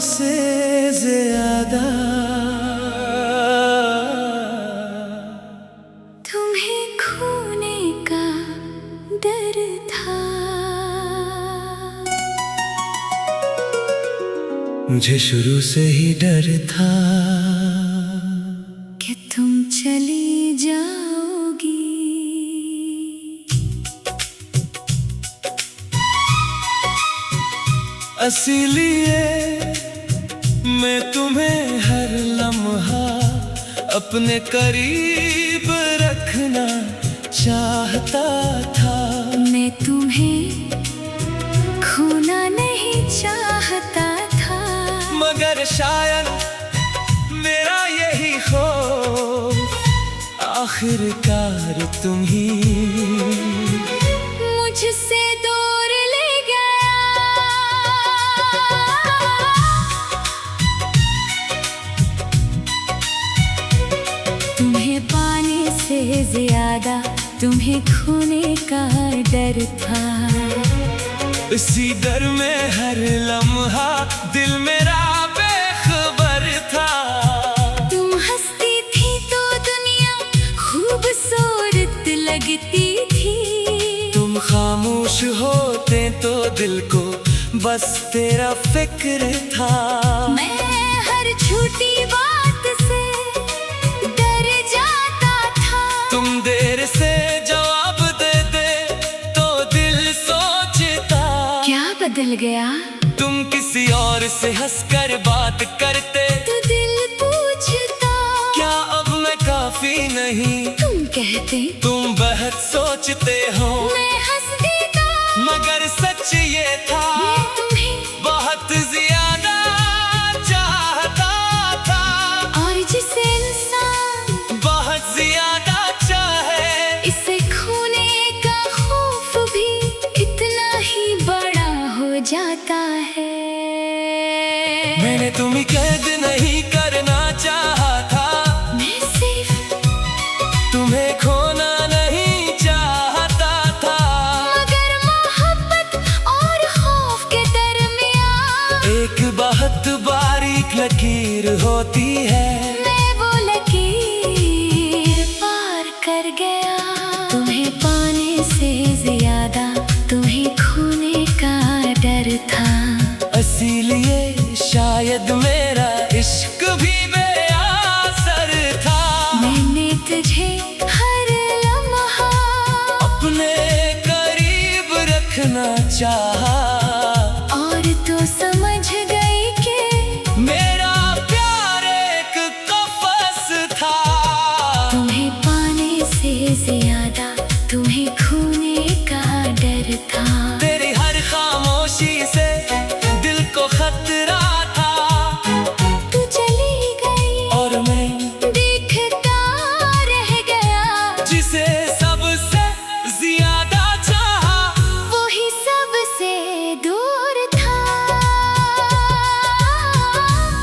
से ज्यादा तुम्हें खोने का डर था। मुझे शुरू से ही डर था कि तुम चली जाओगी। इसीलिए मैं तुम्हें हर लम्हा अपने करीब रखना चाहता था। मैं तुम्हें खोना नहीं चाहता था, मगर शायद मेरा यही खौफ आखिरकार तुम ही मुझसे दूर ले गया। तुम्हें पाने से ज्यादा तुम्हें खोने का डर था। इसी डर में हर लम्हा दिल मेरा बेखबर था। तुम हंसती थी तो दुनिया खूबसूरत लगती थी। तुम खामोश होते तो दिल को बस तेरा फिक्र था। मैं हर छोटी बात से डर जाता था। तुम देर से जवाब दे दे तो दिल सोचता क्या बदल गया? तुम किसी और से हंसकर बात करते तो दिल पूछता क्या अब मैं काफी नहीं। तुम कहते तुम बहुत सोचते हो, मैं हंस देता। मगर सच ये था मैं तुम्हें बहुत ज्यादा चाहता था। और जिसे इंसान बहुत ज्यादा चाहे इसे खोने का खौफ भी इतना ही बड़ा हो जाता है। मैंने तुम्हें कैद नहीं करना चाहा था, मैं सिर्फ तुम्हें खोना नहीं चाहता था। मगर मोहब्बत और खौफ के दरमियान एक बहुत बारीक लकीर होती है। मैं वो लकीर पार कर गया। तुम्हें पाने से ज्यादा तुम्हें खोने का डर था। इसीलिए शायद मेरा इश्क भी बेअसर था। मैंने तुझे हर लम्हा अपने करीब रखना चाहा और तो समझ गई कि मेरा प्यार एक कफस था। तुम्हें पाने से ज्यादा तुम्हें खोने का डर था। तेरी हर खामोशी से दिल को खतरा था। तू चली गई और मैं देखता रह गया। जिसे सबसे ज्यादा चाहा वही सबसे दूर था।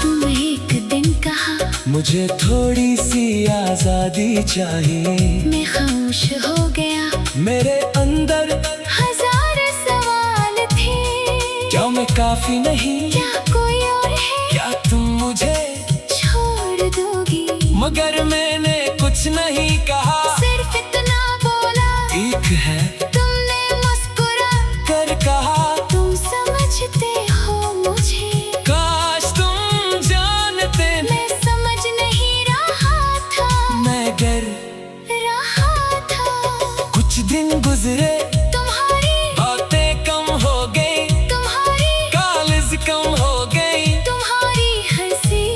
तुम एक दिन कहा मुझे थोड़ी सी आजादी चाहिए। मैं खामोश हो गया। मेरे अंदर हजार सवाल थे। क्या मैं काफी नहीं? क्या कोई और है? क्या तुम मुझे छोड़ दोगी? मगर मैंने कुछ नहीं कहा, सिर्फ इतना बोला। एक है तुमने मुस्कुरा कर कहा तुम समझते हो मुझे। काश तुम जानते मैं समझ नहीं रहा था। मैं गर रहा था। कुछ दिन गुजरे तुम्हारी बातें कम हो गई, तुम्हारी कॉलेज कम हो गई। तुम्हारी हंसी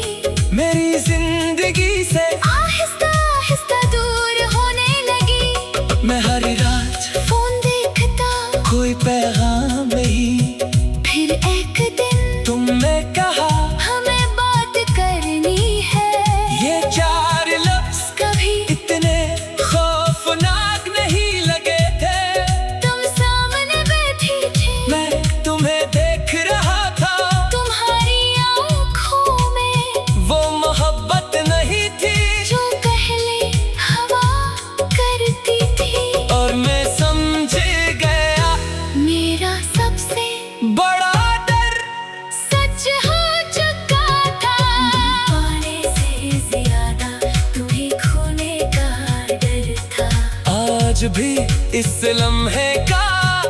मेरी जिंदगी से आहिस्ता आहिस्ता दूर होने भी इस लम्हे का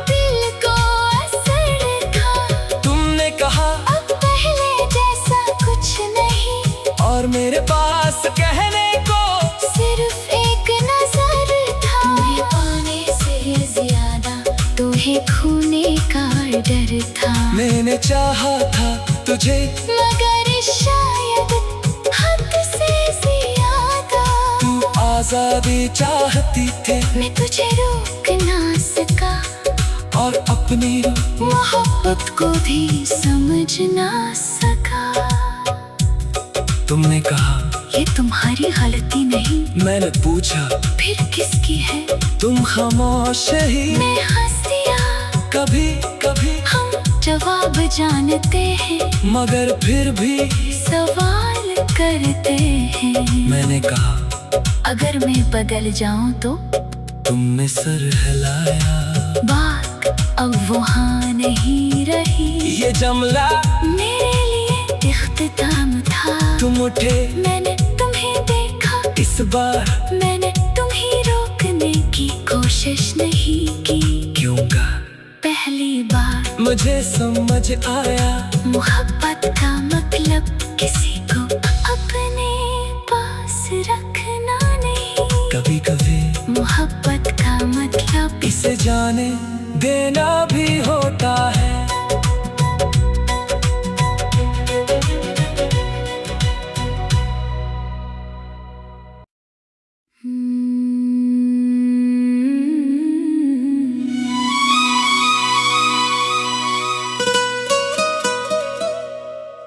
दिल को असर था। तुमने कहा अब पहले जैसा कुछ नहीं, और मेरे पास कहने को सिर्फ एक नजर था। तुम्हें पाने से ज्यादा तुम्हें खोने का डर था। मैंने चाहा था तुझे मगर शायद हद से ज्यादा। तू आजादी चाहती थे, मैं तुझे रोक ना सका, और अपनी मोहब्बत को भी समझ ना सका। तुमने कहा ये तुम्हारी गलती नहीं, मैंने पूछा फिर किसकी है? तुम खामोश ही। मैं हंस दिया, कभी कभी हम जवाब जानते हैं, मगर फिर भी सवाल करते हैं। मैंने कहा अगर मैं बदल जाऊं तो? तुमने सर हिलाया। बात अब वहाँ नहीं रही, ये जमला मेरे लिए इख्तिताम था। तुम उठे, मैंने तुम्हें देखा, इस बार मैंने तुम्हें रोकने की कोशिश नहीं की। क्यों का पहली बार मुझे समझ आया, मोहब्बत का मतलब किसी को अपने पास रखना नहीं। कभी कभी मोहब्बत का मतलब इसे जाने देना भी होता है।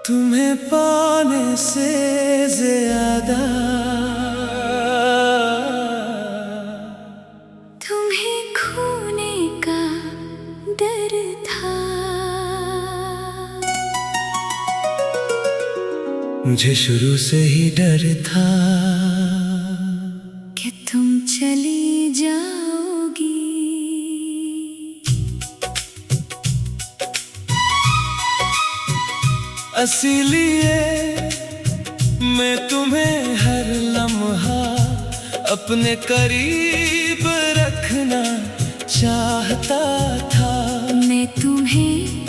तुम्हें पाने से ज्यादा तुम्हें खोने का डर था। मुझे शुरू से ही डर था कि तुम चली जाओगी। इसीलिए मैं तुम्हें हर लम्हा अपने करीब रखना चाहता था। मैं तुम्हें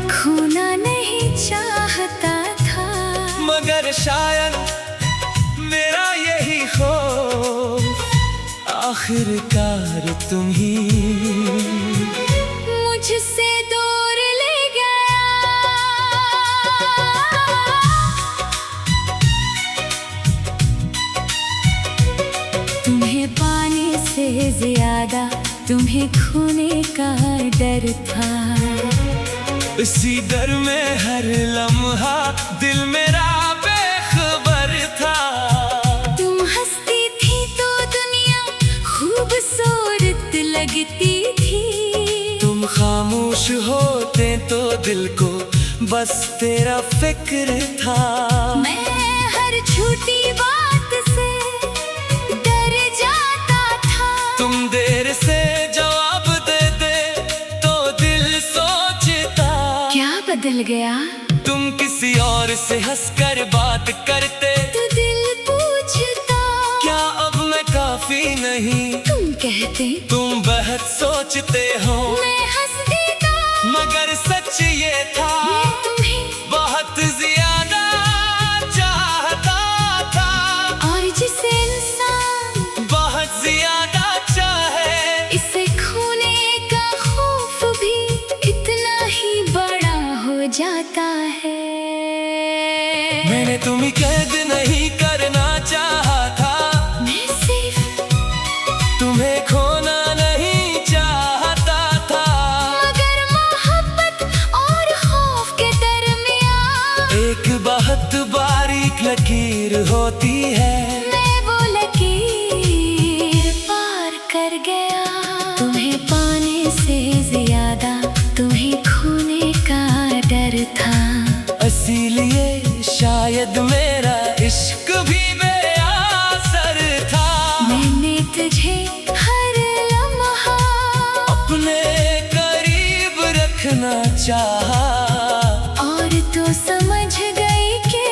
खोना नहीं चाहता था, मगर शायद मेरा यही खौफ आखिरकार तुम ही मुझसे दूर ले गया। तुम्हें पाने से ज्यादा तुम्हें खोने का डर था। इसी डर में हर लम्हा दिल मेरा बेखबर था। तुम हंसती थी तो दुनिया खूबसूरत लगती थी। तुम खामोश होते तो दिल को बस तेरा फिक्र था। मैं हर छोटी बात से डर जाता था। तुम देर से जवाब दे दे तो दिल सोचता क्या बदल गया? तुम किसी और से हंसकर बात करते तो दिल पूछता क्या अब मैं काफी नहीं? तुम कहते तुम बहुत सोचते हो, मैं हंस देता। मगर सच ये था मैं तुम्हें बहुत ज्यादा चाहता था। और जिसे इंसान बहुत ज्यादा चाहे, इसे खोने का खौफ भी इतना ही बड़ा हो जाता है। मैंने तुम्हें कैद नहीं करना चाहा था, मैं सिर्फ तुम्हें खोना नहीं चाहता था। मगर मोहब्बत और खौफ के दरमियान एक बहुत बारीक लकीर होती है। मैं वो लकीर पार कर गया। तुम्हें पाने से ज्यादा तुम्हें खोने का डर था। इसीलिए शायद मेरा इश्क भी बेअसर था। मैंने तुझे हर लम्हा अपने करीब रखना चाहा, और तो समझ गई कि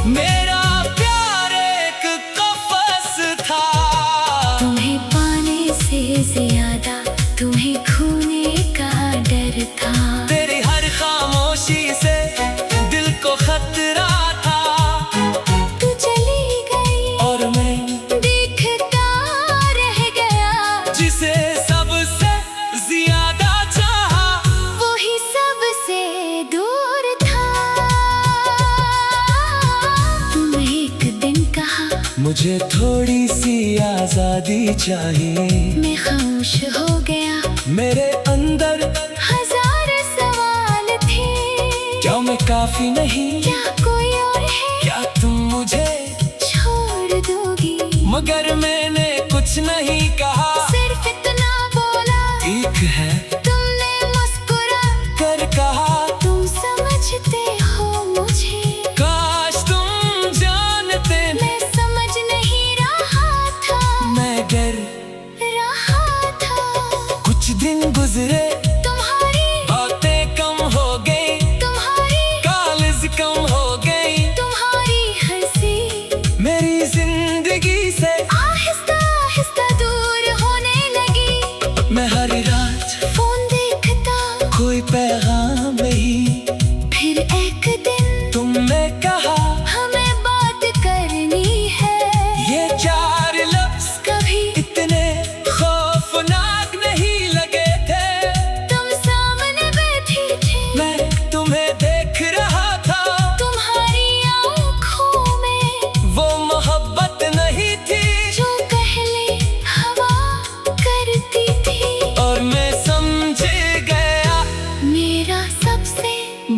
मेरा प्यार एक मुझे थोड़ी सी आजादी चाहिए। मैं खामोश हो गया, मेरे अंदर हजार सवाल थे। क्या मैं काफी नहीं? क्या कोई और है? क्या तुम मुझे छोड़ दोगी? मगर मैंने कुछ नहीं कहा, सिर्फ इतना बोला, एक है। तुमने मुस्कुरा कर कहा तुम समझते हो मुझे। काश तुम जानते, मैं समझ नहीं रहा था, मैं डर रहा था। कुछ दिन गुजरे, तुम्हारी बातें कम हो गई, तुम्हारी कॉलेज कम हो गई, तुम्हारी हंसी मेरी जिंदगी से आहिस्ता आहिस्ता दूर होने लगी। मैं हर रात फोन देखता, कोई पैगाम नहीं। फिर एक दिन तुमने कहा हमें बात करनी है। ये चार लफ्ज कभी इतने खौफनाक नहीं लगे थे। तुम सामने बैठी थी, मैं तुम्हें देख रहा था, तुम्हारी आँखों में वो मोहब्बत नहीं थी जो पहले हवा करती थी। और मैं समझ गया मेरा सबसे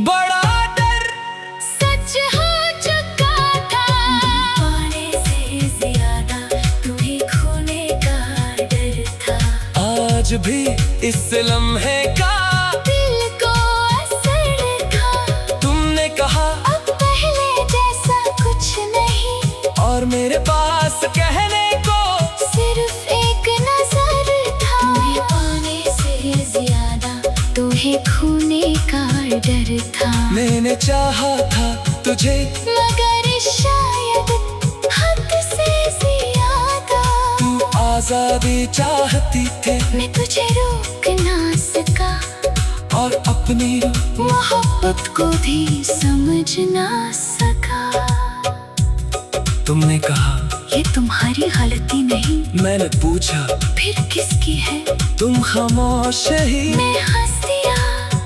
बड़ा डर सच हो चुका था। पाने से ज्यादा तुम्हें खोने का डर था। आज भी इस लम्हे का दिल को असर था, तुमने कहा अब पहले जैसा कुछ नहीं। और मेरे पास कहने को सिर्फ एक नजर था। तुम्हें पाने से ज्यादा तुम्हें खोने का डर था। मैंने चाहा था तुझे, मगर शायद हद से ज्यादा तू आजादी चाहती थे मैं तुझे रोक ना सका, और अपनी मोहब्बत को भी समझ ना सका। तुमने कहा ये तुम्हारी गलती नहीं, मैंने पूछा फिर किसकी है? तुम खामोश ही। मैं हंस दिया,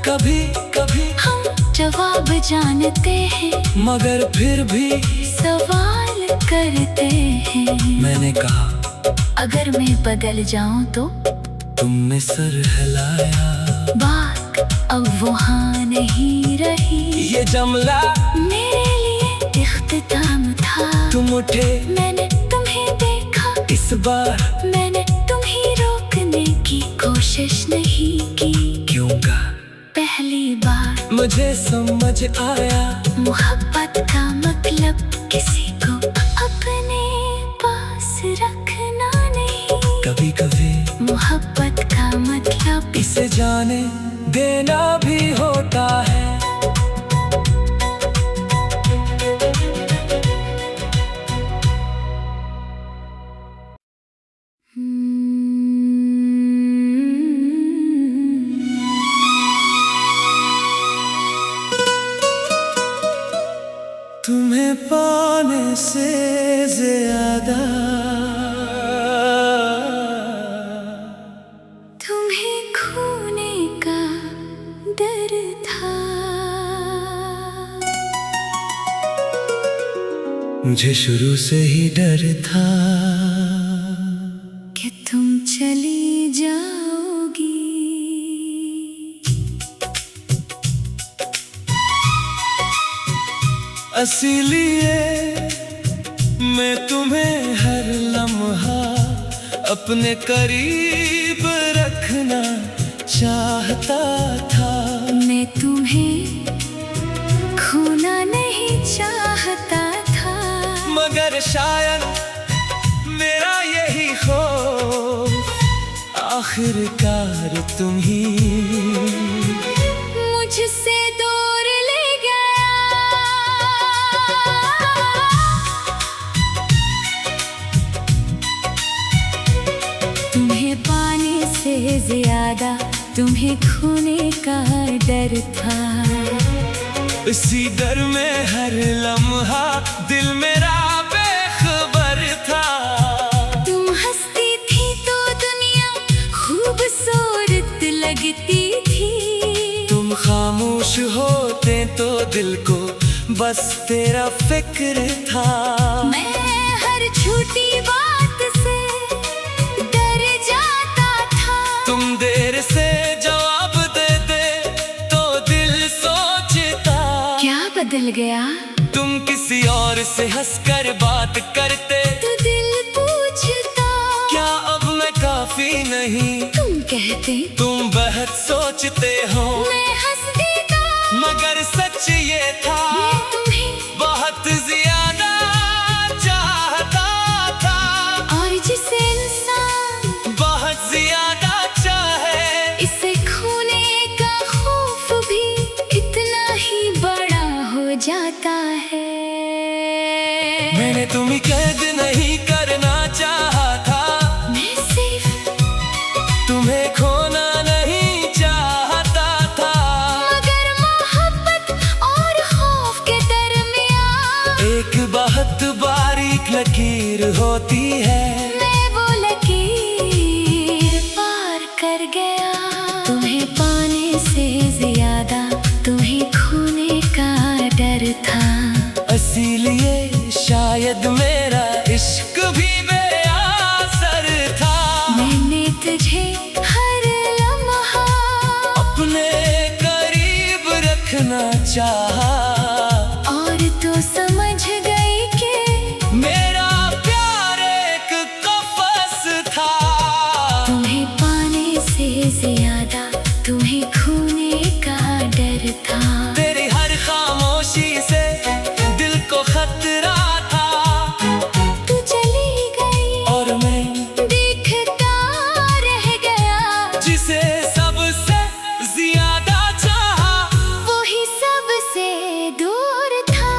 कभी कभी हम जवाब जानते हैं, मगर फिर भी सवाल करते हैं। मैंने कहा अगर मैं बदल जाऊं तो? तुमने सर हिलाया, बात अब वहाँ नहीं रही। ये जमला मेरे लिए इख्तिताम था। तुम उठे, मैंने तुम्हें देखा, इस बार मैंने तुम्हें रोकने की कोशिश नहीं की। क्यों का पहली बार मुझे समझ आया, मोहब्बत का मतलब किसी को अपने पास रखना नहीं। कभी कभी मोहब्बत का मतलब इसे जाने देना भी होता है। तुम्हें पाने से ज्यादा तुम्हें खोने का डर था। मुझे शुरू से ही डर था कि तुम चली जाओगी। इसीलिए मैं तुम्हें हर लम्हा अपने करीब रखना चाहता था। मैं तुम्हें खोना नहीं चाहता था, मगर शायद मेरा यही खौफ आखिरकार तुम ही मुझसे दूर ले गया। तुम्हें पाने से ज्यादा तुम्हें खोने का डर था। इसी डर में हर लम्हा दिल मेरा बेखबर था। तुम हंसती थी तो दुनिया खूबसूरत लगती थी। तुम खामोश होते तो दिल को बस तेरा फिक्र था। मैं हर बदल गया। तुम किसी और से हंसकर बात करते तो दिल पूछता क्या अब मैं काफी नहीं। तुम कहते तुम बहुत सोचते हो मैं हंस देता, मगर सच ये था मैं तुम्हें बहुत ज्यादा चाहता था। और जिसे इंसान बहुत ज्यादा चाहे इसे खोने का खौफ भी इतना ही बड़ा हो जाता है। मैंने तुम्हें कैद नहीं करना चाहा था, मैं सिर्फ तुम्हें खोना नहीं चाहता था। मगर मोहब्बत और खौफ के दरमियान एक बहुत बारीक लकीर होती है। मैं वो लकीर पार कर गया। तुम्हें पाने से ज्यादा तुम्हें खोने का डर था। इसीलिए शायद मेरा इश्क भी बेअसर था। मैंने तुझे हर लम्हा अपने करीब रखना चाहा और तो समझ गई कि मेरा प्यार एक कफस था। तुम्हें पाने से ज्यादा तुम्हें खोने का डर था। तेरी हर खामोशी से दिल को खतरा था। तू चली गई और मैं देखता रह गया। जिसे सबसे ज्यादा चाहा वही सबसे दूर था।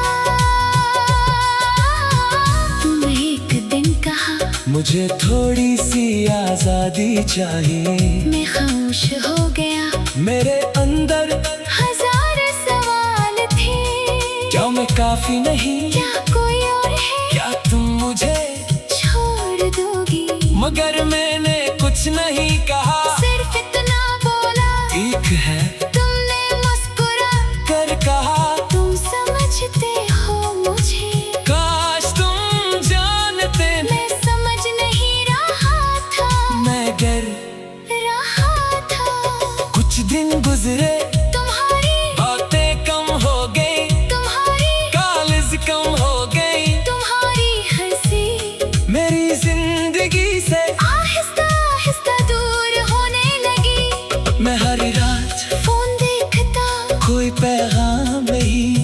तुमने एक दिन कहा मुझे थोड़ी सी आजादी चाहिए। मैं खामोश हो गया। मेरे अंदर हजार सवाल थे। क्या मैं काफी नहीं? क्या कोई और है? क्या तुम मुझे छोड़ दोगी? मगर मैंने कुछ नहीं कहा, सिर्फ इतना बोला। ठीक है तुमने मुस्कुरा कर कहा तुम समझते हो मुझे। काश तुम जानते मैं समझ नहीं रहा था, मैं डर रहा था। कुछ दिन गुजरे तुम्हारी बातें कम हो गई, तुम्हारी कॉलेज कम हो गई। तुम्हारी हंसी मेरी जिंदगी से आहिस्ता आहिस्ता दूर होने लगी। मैं हर रात फोन देखता कोई पैगाम नहीं।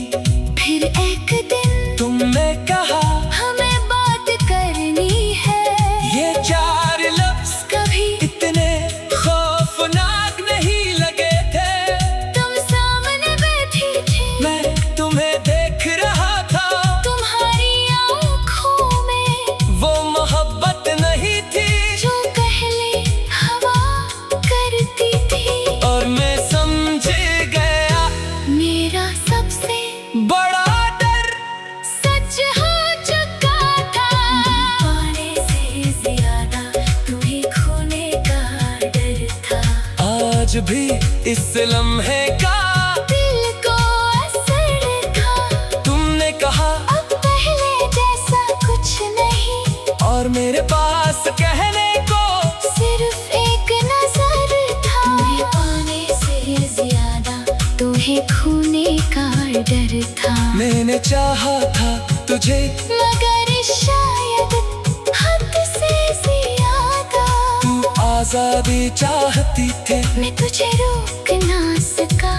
फिर एक दिन तुमने कहा हमें बात करनी है। ये चार लफ्ज कभी इतने खौफनाक नहीं लगे थे। तुम सामने बैठी थी, मैं तुम्हें देख रहा था। तुम्हारी आँखों में वो मोहब्बत नहीं थी जो पहले हवा करती थी। और मैं समझ गया मेरा सबसे बड़ा डर सच हो चुका था। पाने से ज्यादा तुम्हें खोने का डर था। आज भी इस लम्हे का दिल को असर था। तुमने कहा अब पहले जैसा कुछ नहीं, और मेरे पास कहने को सिर्फ एक नजर था। तुम्हें पाने से ज्यादा तुम्हें खोने का डर था। मैंने चाहा था तुझे मगर शायद हद से ज्यादा तू आजादी चाहती थी मैं तुझे रोक ना सका।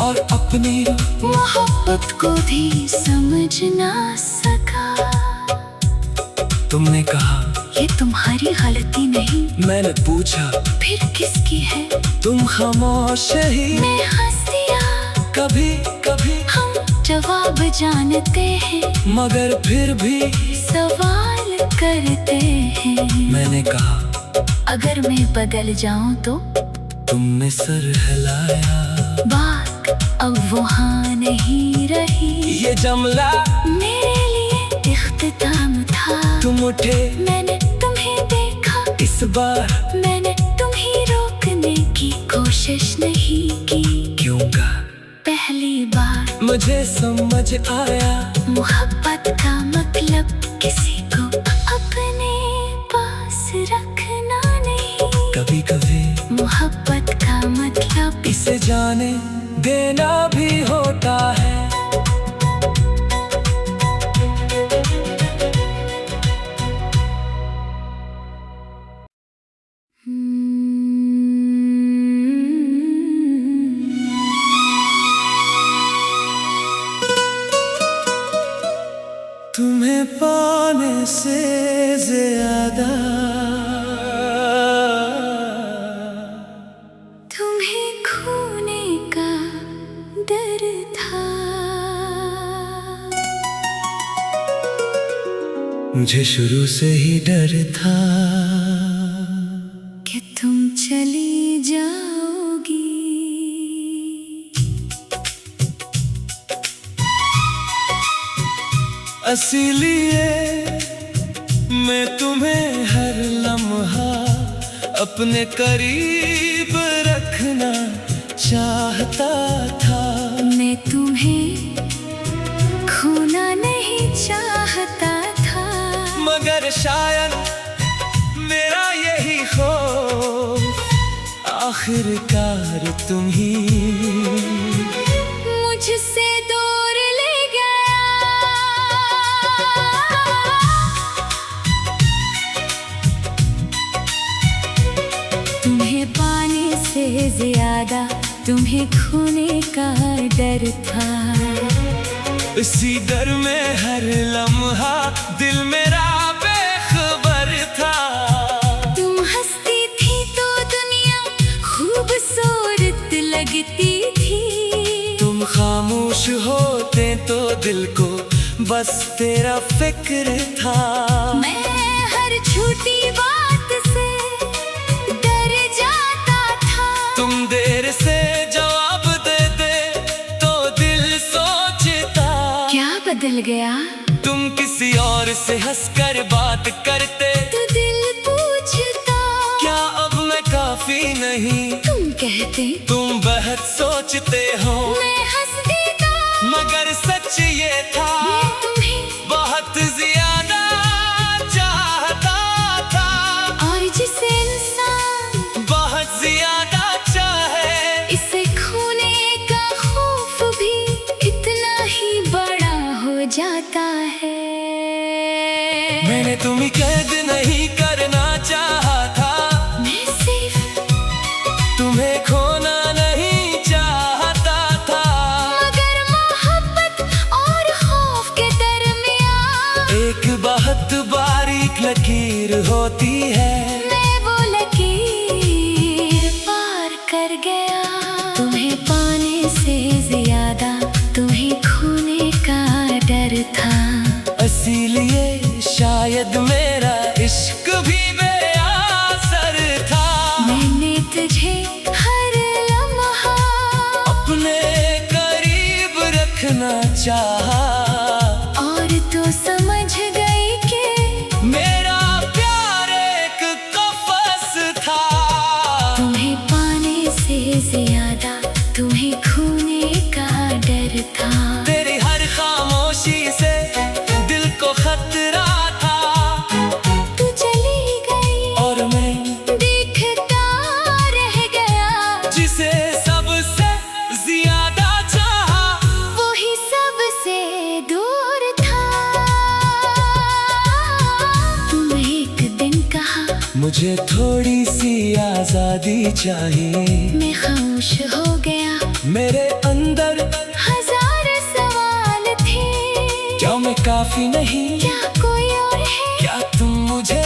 और अपनी मोहब्बत को भी समझ ना सका। तुमने कहा ये तुम्हारी गलती नहीं, मैंने पूछा फिर किसकी है? तुम खामोश ही। मैं हंस दिया। कभी कभी हम जवाब जानते हैं, मगर फिर भी सवाल करते हैं। मैंने कहा अगर मैं बदल जाऊं तो? तुमने सर हिलाया। बात अब वहाँ नहीं रही। ये जमला मेरे लिए इख्तिताम था। तुम उठे मैंने तुम्हें देखा, इस बार मैंने तुम्हें रोकने की कोशिश नहीं की। क्यों का पहली बार मुझे समझ आया मोहब्बत का मतलब किसी को अपने पास रखना नहीं। कभी कभी मोहब्बत का मतलब इसे जाने देना भी होता है। पाने से ज्यादा तुम्हें खोने का डर था। मुझे शुरू से ही डर था कि तुम चली जाओगी। इसीलिए मैं तुम्हें हर लम्हा अपने करीब रखना चाहता था। मैं तुम्हें खोना नहीं चाहता था, मगर शायद मेरा यही खौफ आखिरकार तुम ही मुझसे दूर ले गया। तुम्हें पाने से ज्यादा तुम्हें खोने का डर था। इसी डर में हर लम्हा दिल मेरा बेखबर था। तुम हंसती थी तो दुनिया खूबसूरत लगती थी। तुम खामोश होते तो दिल को बस तेरा फिक्र था। मैं हर छोटी बात से डर जाता था। तुम देर से जवाब दे दे तो दिल सोचता क्या बदल गया? तुम किसी और से हंसकर बात करते तो दिल पूछता क्या अब मैं काफी नहीं। तुम कहते तुम बहुत सोचते हो मैं हंस देता, मगर सच ये था मैं तुम्हें बहुत ज्यादा चाहता था। और जिसे इंसान बहुत ज्यादा चाहे इसे खोने का खौफ भी इतना ही बड़ा हो जाता है। मैंने तुम्हें कैद नहीं करना चाहा था, मैं सिर्फ तुम्हें खोना नहीं चाहता था। मगर मोहब्बत और खौफ के दरमियान एक बहुत बारीक लकीर होती है। मैं वो लकीर पार कर गया। तुम्हें पाने से ज्यादा तुम्हें खोने का डर था। इसीलिए शायद मेरा इश्क भी बेअसर था। मैंने तुझे हर लम्हा अपने करीब रखना चाहा और तो समझ गई कि मेरा प्यार एक कफस था। तुम्हें पाने से ज्यादा तुम्हें खोने का डर था। तेरी हर खामोशी से दिल को खतरा था। तू चली गई और मैं देखता रह गया। जिसे सबसे ज्यादा चाहा वही सबसे दूर था। तुम एक दिन कहा मुझे थोड़ी सी आजादी चाहिए। मैं खामोश हो गया। मेरे अंदर हजार सवाल थे। क्या मैं काफी नहीं? क्या कोई और है? क्या तुम मुझे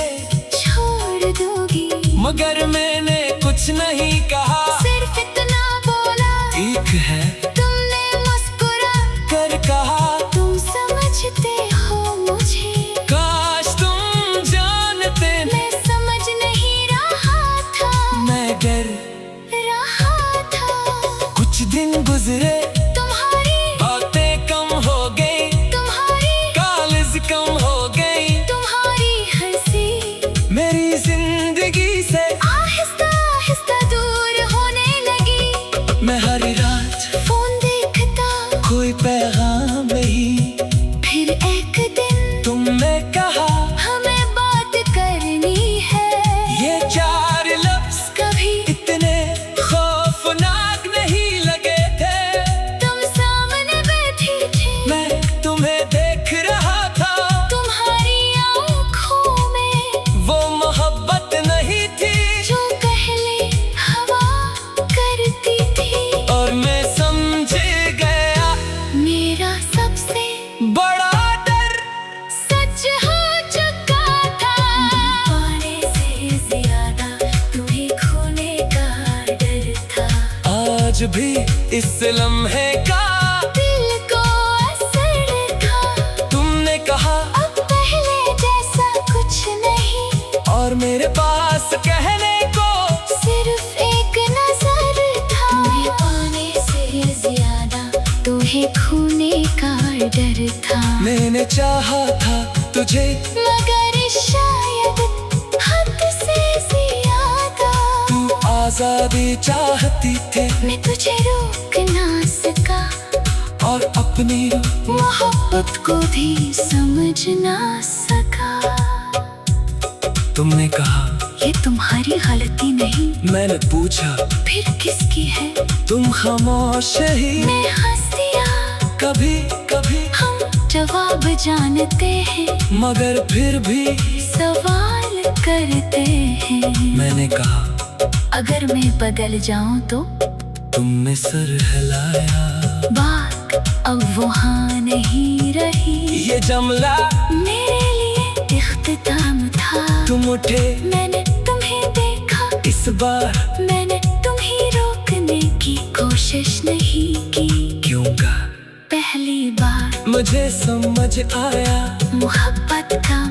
छोड़ दोगी? मगर मैंने कुछ नहीं कहा, सिर्फ इतना बोला। ठीक है तुमने मुस्कुरा कर कहा तुम समझते हो मुझे। काश तुम जानते मैं समझ नहीं रहा था, मैं डर रहा था। कुछ दिन गुजरे तुम्हारी बातें कम हो गई, तुम्हारी कॉलेज कम हो गई। तुम्हारी हंसी मेरी जिंदगी से आहिस्ता आहिस्ता दूर आज भी इस लम्हे का दिल को असर था। तुमने कहा अब पहले जैसा कुछ नहीं, और मेरे पास कहने को सिर्फ एक नजर था। तुम्हें पाने से ज्यादा तुम्हें खोने का डर था। मैंने चाहा था तुझे, मगर शायद हद से ज्यादा। तू आजादी चाहती थे, मैं तुझे रोक ना सका, और अपनी मोहब्बत को भी समझ ना सका। तुमने कहा ये तुम्हारी गलती नहीं, मैंने पूछा फिर किसकी है? तुम खामोश ही। मैं हंस दिया, कभी कभी हम जवाब जानते हैं, मगर फिर भी सवाल करते हैं। मैंने कहा अगर मैं बदल जाऊं तो? तुमने सर हिलाया। बात अब वहाँ नहीं रही, ये जमला मेरे लिए इख्तिताम था। तुम उठे, मैंने तुम्हें देखा, इस बार मैंने तुम्हें रोकने की कोशिश नहीं की। क्यों का पहली बार मुझे समझ आया, मोहब्बत का